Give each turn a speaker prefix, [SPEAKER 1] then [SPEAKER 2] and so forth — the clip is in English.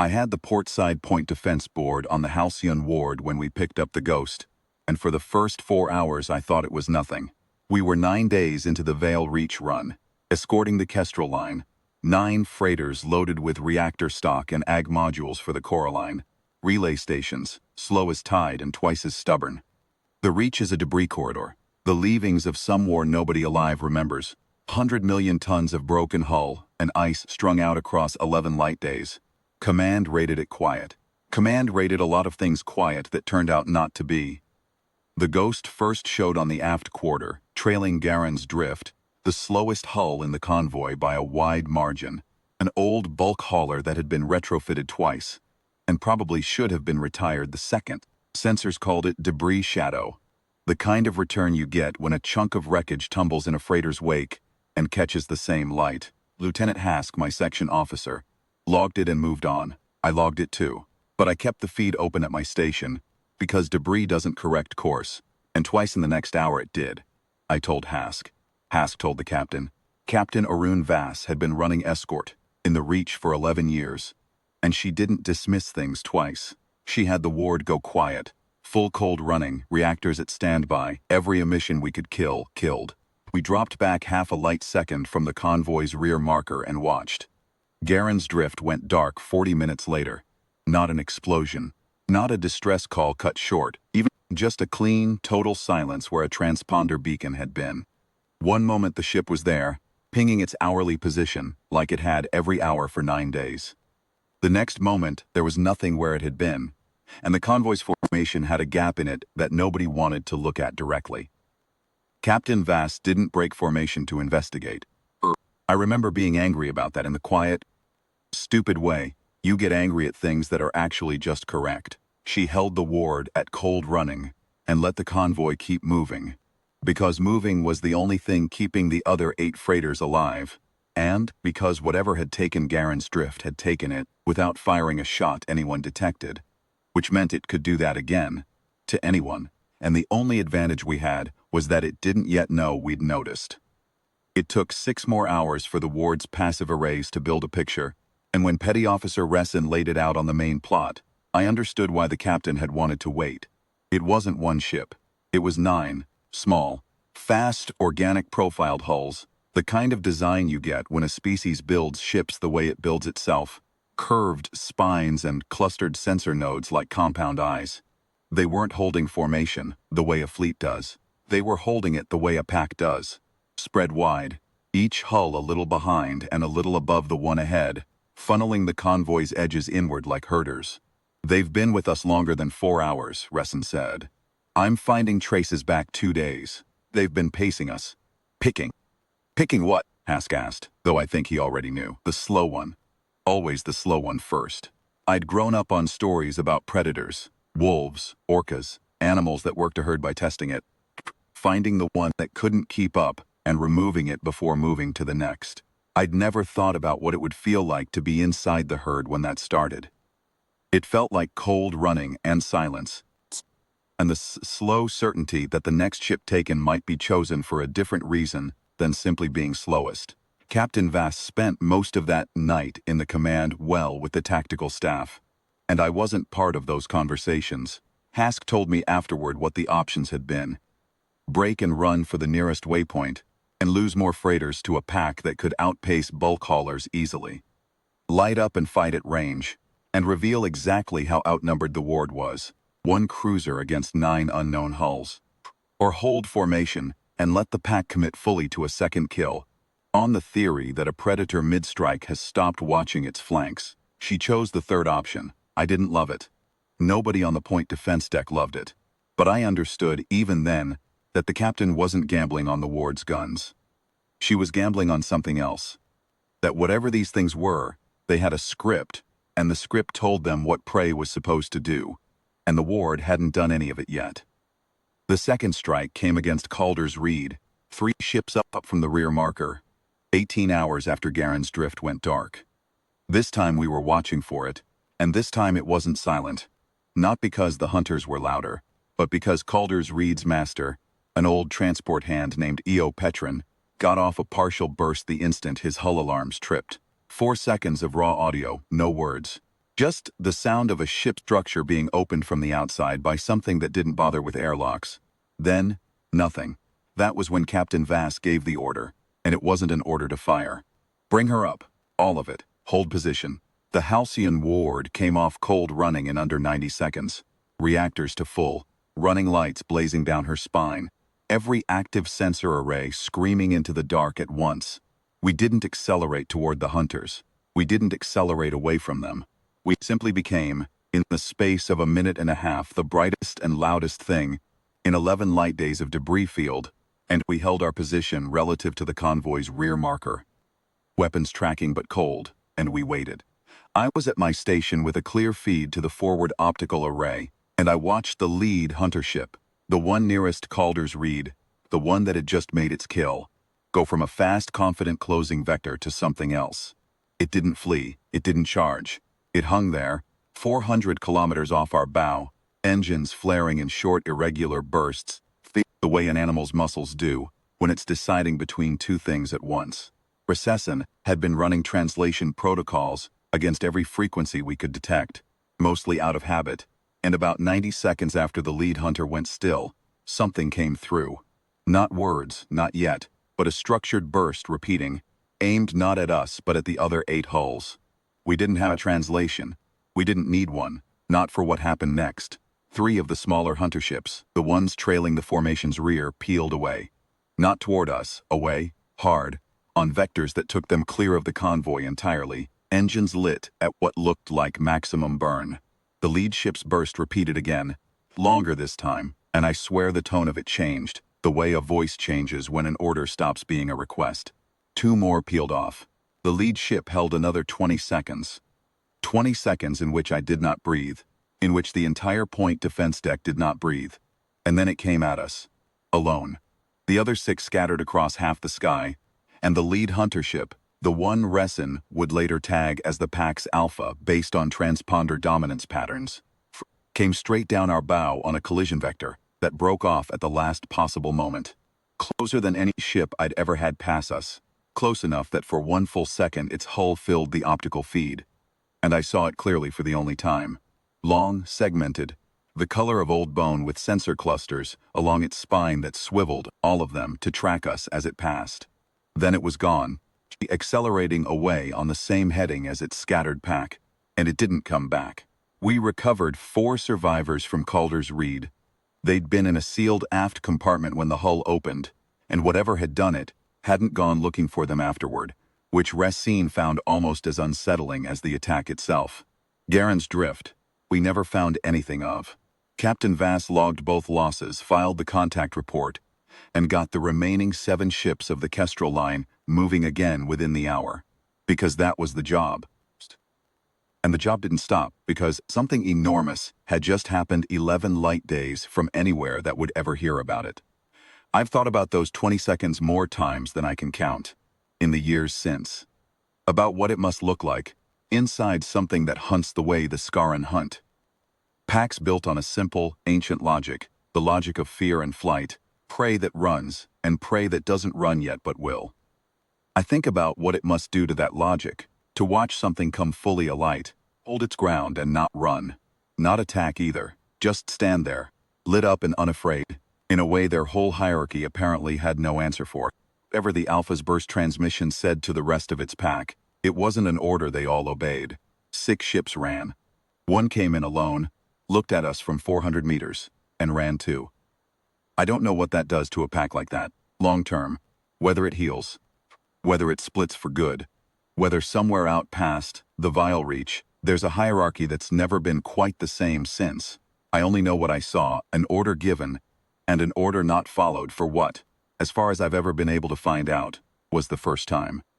[SPEAKER 1] I had the portside point defense board on the Halcyon ward when we picked up the Ghost, and for the first 4 hours I thought it was nothing. We were 9 days into the Vale Reach run, escorting the Kestrel line, 9 freighters loaded with reactor stock and ag modules for the Coraline, relay stations, slow as tide and twice as stubborn. The Reach is a debris corridor, the leavings of some war nobody alive remembers. 100 million tons of broken hull and ice strung out across 11 light days. Command rated it quiet. Command rated a lot of things quiet that turned out not to be. The Ghost first showed on the aft quarter, trailing Garen's drift, the slowest hull in the convoy by a wide margin, an old bulk hauler that had been retrofitted twice, and probably should have been retired the second. Sensors called it debris shadow, the kind of return you get when a chunk of wreckage tumbles in a freighter's wake and catches the same light. Lieutenant Hask, my section officer, logged it and moved on. I logged it too, but I kept the feed open at my station, because debris doesn't correct course, and twice in the next hour it did. I told Hask. Hask told the captain. Captain Arun Vass had been running escort in the Reach for 11 years, and she didn't dismiss things twice. She had the ward go quiet, full cold running, reactors at standby, every emission we could kill, killed. We dropped back half a light second from the convoy's rear marker and watched. Garen's drift went dark 40 minutes later. Not an explosion. Not a distress call cut short, even just a clean, total silence where a transponder beacon had been. One moment the ship was there, pinging its hourly position, like it had every hour for 9 days. The next moment, there was nothing where it had been, and the convoy's formation had a gap in it that nobody wanted to look at directly. Captain Vass didn't break formation to investigate. I remember being angry about that in the quiet, stupid way you get angry at things that are actually just correct. She held the ward at cold running and let the convoy keep moving, because moving was the only thing keeping the other 8 freighters alive, and because whatever had taken Garen's drift had taken it without firing a shot anyone detected, which meant it could do that again, to anyone, and the only advantage we had was that it didn't yet know we'd noticed. It took 6 more hours for the ward's passive arrays to build a picture, and when Petty Officer Ressin laid it out on the main plot, I understood why the captain had wanted to wait. It wasn't one ship. It was 9, small, fast, organic profiled hulls, the kind of design you get when a species builds ships the way it builds itself, curved spines and clustered sensor nodes like compound eyes. They weren't holding formation the way a fleet does. They were holding it the way a pack does. Spread wide, each hull a little behind and a little above the one ahead, funneling the convoy's edges inward like herders. They've been with us longer than 4 hours, Ressin said. I'm finding traces back 2 days. They've been pacing us. Picking. Picking what? Hask asked, though I think he already knew. The slow one. Always the slow one first. I'd grown up on stories about predators, wolves, orcas, animals that worked a herd by testing it, finding the one that couldn't keep up and removing it before moving to the next. I'd never thought about what it would feel like to be inside the herd when that started. It felt like cold running and silence, and the slow certainty that the next ship taken might be chosen for a different reason than simply being slowest. Captain Vass spent most of that night in the command well with the tactical staff, and I wasn't part of those conversations. Hask told me afterward what the options had been. Break and run for the nearest waypoint, and lose more freighters to a pack that could outpace bulk haulers easily. Light up and fight at range, and reveal exactly how outnumbered the ward was, 1 cruiser against 9 unknown hulls. Or hold formation and let the pack commit fully to a second kill, on the theory that a predator mid-strike has stopped watching its flanks. She chose the third option. I didn't love it. Nobody on the point defense deck loved it. But I understood even then that the captain wasn't gambling on the ward's guns. She was gambling on something else. That whatever these things were, they had a script, and the script told them what prey was supposed to do, and the ward hadn't done any of it yet. The second strike came against Calder's Reed, 3 ships up from the rear marker, 18 hours after Garen's drift went dark. This time we were watching for it, and this time it wasn't silent. Not because the hunters were louder, but because Calder's Reed's master, an old transport hand named E.O. Petrin, got off a partial burst the instant his hull alarms tripped. 4 seconds of raw audio, no words. Just the sound of a ship structure being opened from the outside by something that didn't bother with airlocks. Then, nothing. That was when Captain Vass gave the order, and it wasn't an order to fire. Bring her up. All of it. Hold position. The Halcyon Ward came off cold running in under 90 seconds. Reactors to full. Running lights blazing down her spine. Every active sensor array screaming into the dark at once. We didn't accelerate toward the hunters. We didn't accelerate away from them. We simply became, in the space of a minute and a half, the brightest and loudest thing in 11 light days of debris field, and we held our position relative to the convoy's rear marker. Weapons tracking but cold, and we waited. I was at my station with a clear feed to the forward optical array, and I watched the lead hunter ship, the one nearest Calder's Reed, the one that had just made its kill, go from a fast, confident closing vector to something else. It didn't flee, it didn't charge. It hung there, 400 kilometers off our bow, engines flaring in short, irregular bursts, the way an animal's muscles do when it's deciding between two things at once. Recession had been running translation protocols against every frequency we could detect, mostly out of habit, and about 90 seconds after the lead hunter went still, something came through. Not words, not yet, but a structured burst repeating, aimed not at us but at the other 8 hulls. We didn't have a translation. We didn't need one, not for what happened next. 3 of the smaller hunter ships, the ones trailing the formation's rear, peeled away. Not toward us, away, hard, on vectors that took them clear of the convoy entirely, engines lit at what looked like maximum burn. The lead ship's burst repeated again, longer this time, and I swear the tone of it changed, the way a voice changes when an order stops being a request. 2 more peeled off. The lead ship held another 20 seconds. 20 seconds in which I did not breathe, in which the entire point defense deck did not breathe. And then it came at us. Alone. The other 6 scattered across half the sky, and the lead hunter ship, the one Resin would later tag as the Pax Alpha based on transponder dominance patterns, came straight down our bow on a collision vector that broke off at the last possible moment. Closer than any ship I'd ever had pass us. Close enough that for 1 full second its hull filled the optical feed. And I saw it clearly for the only time. Long, segmented, the color of old bone with sensor clusters along its spine that swiveled, all of them, to track us as it passed. Then it was gone, accelerating away on the same heading as its scattered pack, and it didn't come back. We recovered 4 survivors from Calder's Reed. They'd been in a sealed aft compartment when the hull opened, and whatever had done it hadn't gone looking for them afterward, which Racine found almost as unsettling as the attack itself. Garen's Drift, we never found anything of. Captain Vass logged both losses, filed the contact report, and got the remaining 7 ships of the Kestrel line moving again within the hour. Because that was the job. And the job didn't stop, because something enormous had just happened 11 light days from anywhere that would ever hear about it. I've thought about those 20 seconds more times than I can count, in the years since. About what it must look like, inside something that hunts the way the Scaran hunt. Packs built on a simple, ancient logic, the logic of fear and flight, prey that runs, and prey that doesn't run yet but will. I think about what it must do to that logic, to watch something come fully alight, hold its ground and not run. Not attack either, just stand there, lit up and unafraid, in a way their whole hierarchy apparently had no answer for. Whatever the Alpha's burst transmission said to the rest of its pack, it wasn't an order they all obeyed. 6 ships ran. 1 came in alone, looked at us from 400 meters, and ran too. I don't know what that does to a pack like that, long term, whether it heals, whether it splits for good, whether somewhere out past the vial reach, there's a hierarchy that's never been quite the same since. I only know what I saw, an order given, and an order not followed for what, as far as I've ever been able to find out, was the first time.